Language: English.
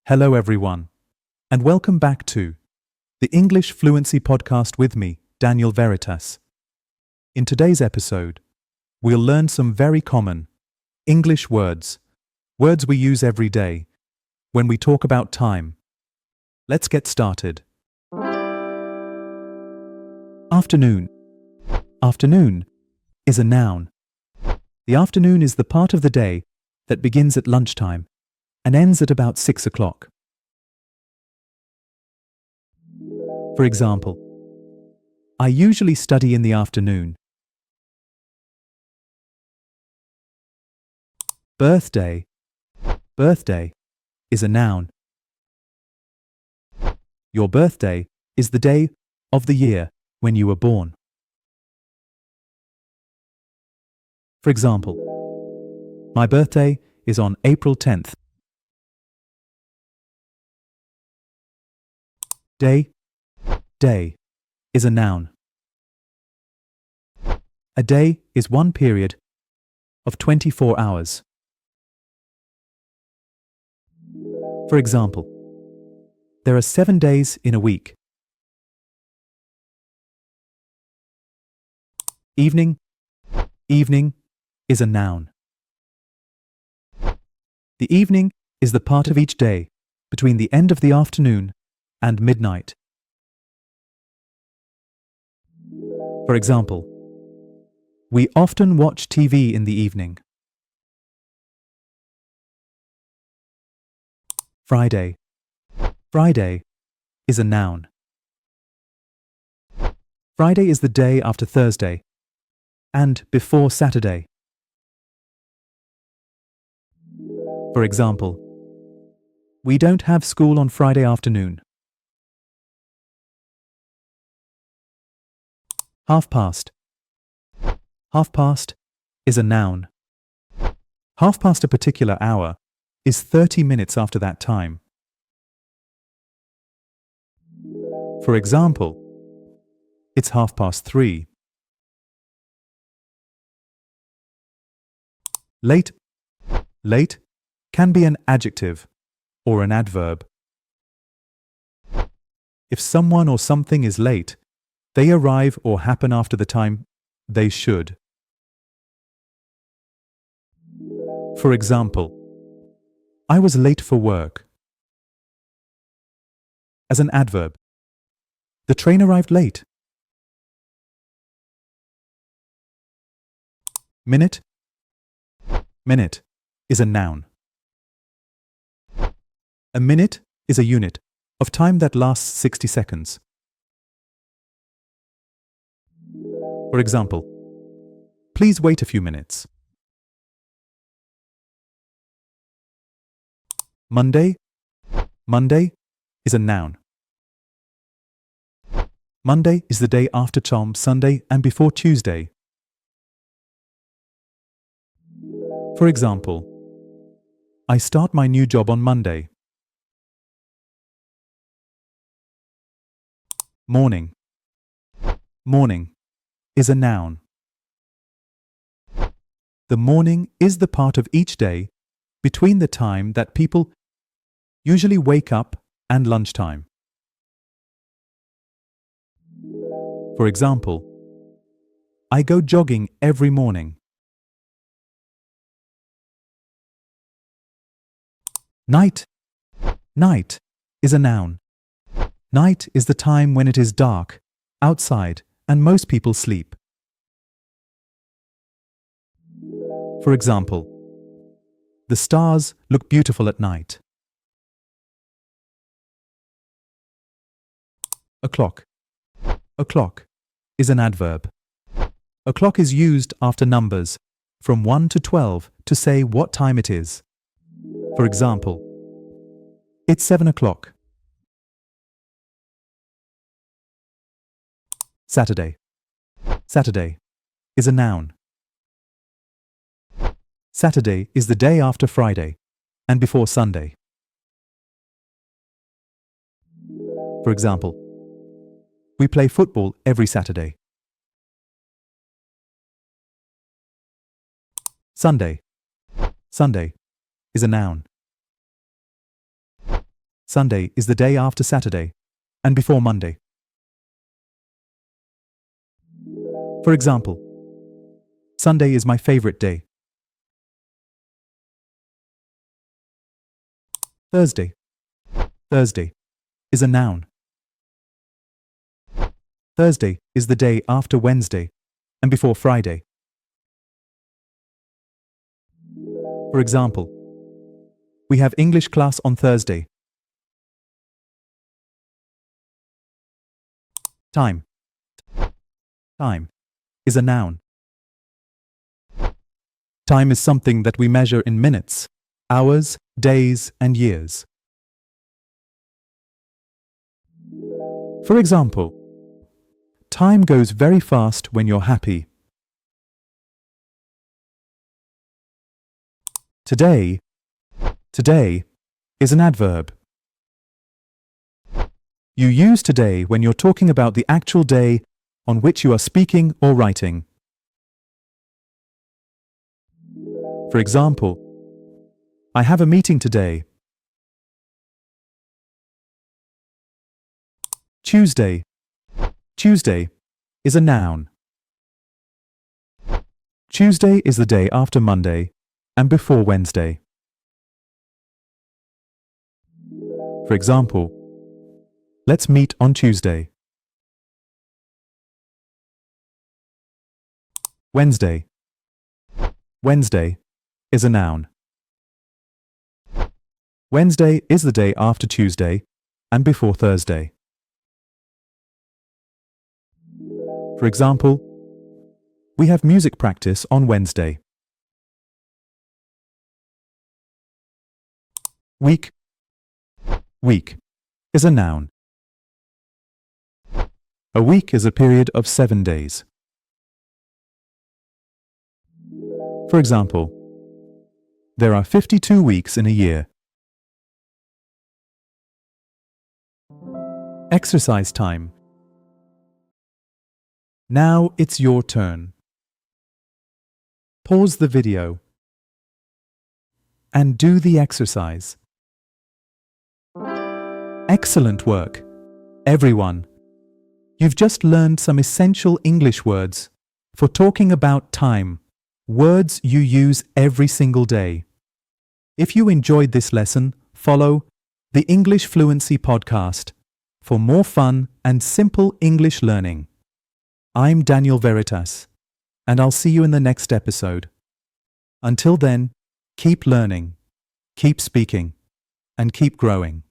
Hello everyone, and welcome back to the English Fluency podcast with me, Daniel Veritas. In today's episode, we'll learn some very common English words we use every day when we talk about time. Let's get started. Afternoon. Afternoon is a noun. The afternoon is the part of the day that begins at lunchtime and ends at about 6 o'clock. For example, I usually study in the afternoon. Birthday. Birthday is a noun. Your birthday is the day of the year when you were born. For example, my birthday is on April 10th. Day. Day is a noun. A day is one period of 24 hours. For example, there are 7 days in a week. Evening. Evening is a noun. The evening is the part of each day between the end of the afternoon and midnight. For example, we often watch TV in the evening. Friday. Friday is a noun. Friday is the day after Thursday and before Saturday. For example, we don't have school on Friday afternoon. Half past. Half past is a noun. Half past a particular hour is 30 minutes after that time. For example, it's 3:30. Late. Late can be an adjective or an adverb. If someone or something is late, they arrive or happen after the time they should. For example, I was late for work. As an adverb, the train arrived late. Minute. Minute is a noun. A minute is a unit of time that lasts 60 seconds. For example, please wait a few minutes. Monday. Monday is a noun. Monday is the day after Sunday and before Tuesday. For example, I start my new job on Monday. Morning. Morning is a noun. The morning is the part of each day between the time that people usually wake up and lunchtime. For example, I go jogging every morning. Night. Night is a noun. Night is the time when it is dark outside and most people sleep. For example, the stars look beautiful at night. O'clock. O'clock is an adverb. O'clock is used after numbers from 1 to 12 to say what time it is. For example, it's 7 o'clock. Saturday. Saturday is a noun. Saturday is the day after Friday and before Sunday. For example, we play football every Saturday. Sunday. Sunday is a noun. Sunday is the day after Saturday and before Monday. For example, Sunday is my favorite day. Thursday. Thursday is a noun. Thursday is the day after Wednesday and before Friday. For example, we have English class on Thursday. Time. Time is a noun. Time is something that we measure in minutes, hours, days, and years. For example, time goes very fast when you're happy. Today. Today is an adverb. You use today when you're talking about the actual day on which you are speaking or writing. For example, I have a meeting today. Tuesday. Tuesday is a noun. Tuesday is the day after Monday and before Wednesday. For example, let's meet on Tuesday. Wednesday. Wednesday is a noun. Wednesday is the day after Tuesday and before Thursday. For example, we have music practice on Wednesday. Week. Week is a noun. A week is a period of 7 days. For example, there are 52 weeks in a year. Exercise time. Now it's your turn. Pause the video and do the exercise. Excellent work, everyone. You've just learned some essential English words for talking about time, words you use every single day. If you enjoyed this lesson, follow the English Fluency podcast for more fun and simple English learning. I'm Daniel Veritas, and I'll see you in the next episode. Until then, keep learning, keep speaking, and keep growing.